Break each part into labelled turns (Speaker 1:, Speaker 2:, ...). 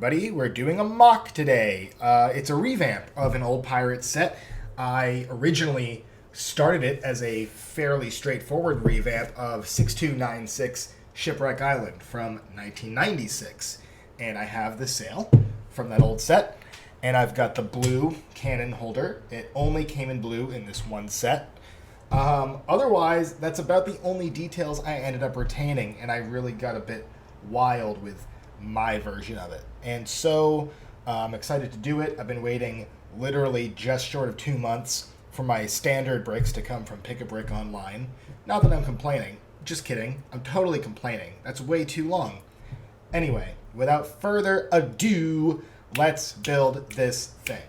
Speaker 1: everybody. We're doing a MOC today. It's a revamp of an old pirate set. I originally started it as a fairly straightforward revamp of 6296 Shipwreck Island from 1996. And I have the sail from that old set. And I've got the blue cannon holder. It only came in blue in this one set. Otherwise, that's about the only details I ended up retaining, and I really got a bit wild with my version of it. And so I'm excited to do it. I've been waiting literally just short of 2 months for my standard bricks to come from Pick a Brick Online. Not that I'm complaining. Just kidding. I'm totally complaining. That's way too long. Anyway, without further ado, let's build this thing.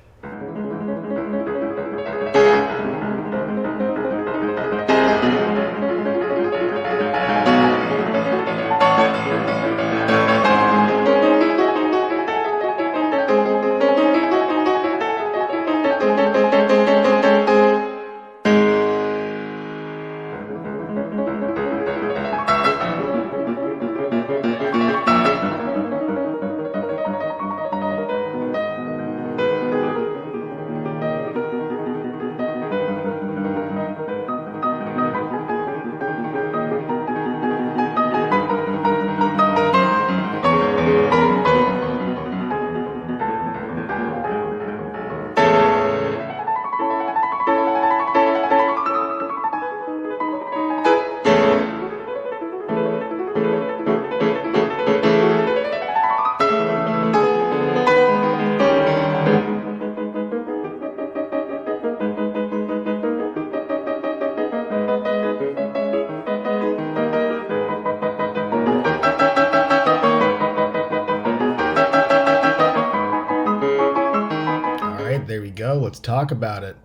Speaker 1: There we go. Let's talk about it.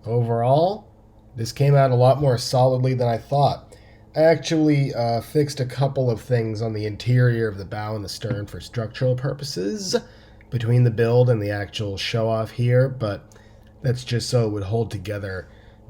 Speaker 1: Overall, this came out a lot more solidly than I thought. I actually fixed a couple of things on the interior of the bow and the stern for structural purposes between the build and the actual show-off here, but that's just so it would hold together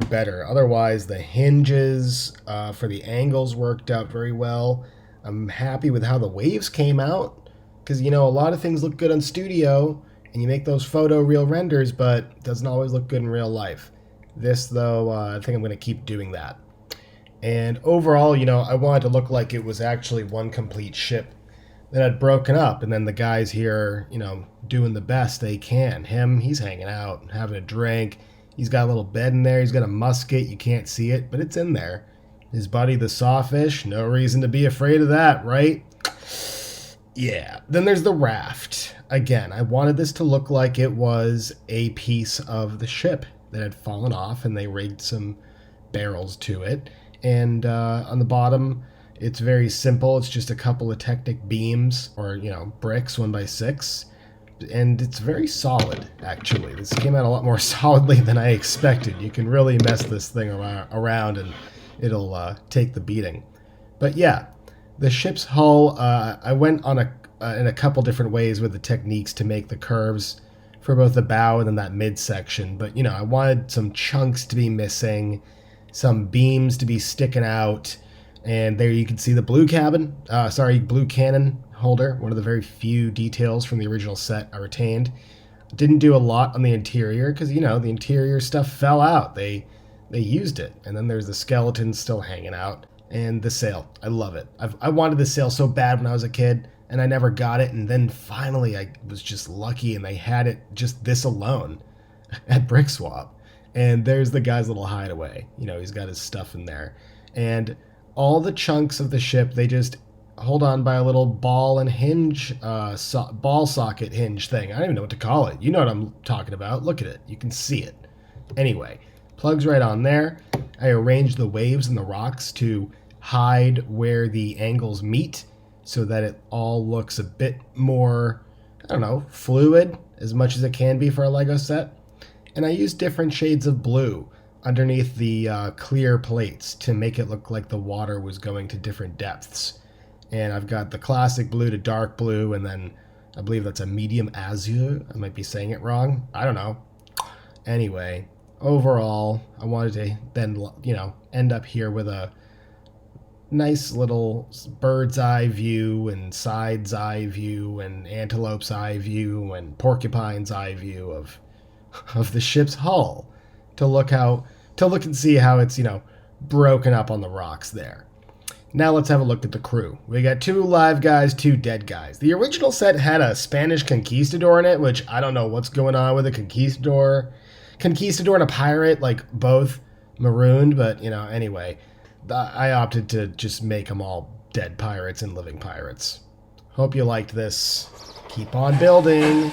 Speaker 1: better. Otherwise, the hinges for the angles worked out very well. I'm happy with how the waves came out, because, you know, a lot of things look good on studio, and you make those photo-real renders, but it doesn't always look good in real life. This, though, I think I'm going to keep doing that. And overall, you know, I wanted to look like it was actually one complete ship that had broken up, and then the guys here, you know, doing the best they can. He's hanging out, having a drink. He's got a little bed in there. He's got a musket. You can't see it, but it's in there. His buddy, the sawfish, no reason to be afraid of that, right? Yeah. Then there's the raft. Again, I wanted this to look like it was a piece of the ship that had fallen off, and they rigged some barrels to it. And on the bottom, it's very simple. It's just a couple of Technic beams, or, you know, bricks 1x6. And it's very solid, actually. This came out a lot more solidly than I expected. You can really mess this thing around and it'll take the beating. But yeah, the ship's hull, I went on in a couple different ways with the techniques to make the curves for both the bow and then that midsection. But, you know, I wanted some chunks to be missing, some beams to be sticking out, and there you can see the blue cannon holder, one of the very few details from the original set I retained. Didn't do a lot on the interior because, you know, the interior stuff fell out. They used it. And then there's the skeleton still hanging out. And the sail. I love it. I wanted the sail so bad when I was a kid, and I never got it. And then finally I was just lucky, and they had it just this alone at Brickswap. And there's the guy's little hideaway. You know, he's got his stuff in there. And all the chunks of the ship, they just hold on by a little ball and hinge, ball socket hinge thing. I don't even know what to call it. You know what I'm talking about. Look at it. You can see it. Anyway, plugs right on there. I arranged the waves and the rocks to hide where the angles meet so that it all looks a bit more, I don't know, fluid as much as it can be for a Lego set. And I used different shades of blue underneath the clear plates to make it look like the water was going to different depths. And I've got the classic blue to dark blue, and then I believe that's a medium azure. I might be saying it wrong. I don't know. Anyway, overall, I wanted to then, you know, end up here with a nice little bird's eye view and side's eye view and antelope's eye view and porcupine's eye view of the ship's hull to look and see how it's, broken up on the rocks there. Now let's have a look at the crew. We got 2 live guys, 2 dead guys. The original set had a Spanish conquistador in it, which I don't know what's going on with a conquistador and a pirate, like both marooned, but anyway, I opted to just make them all dead pirates and living pirates. Hope you liked this. Keep on building.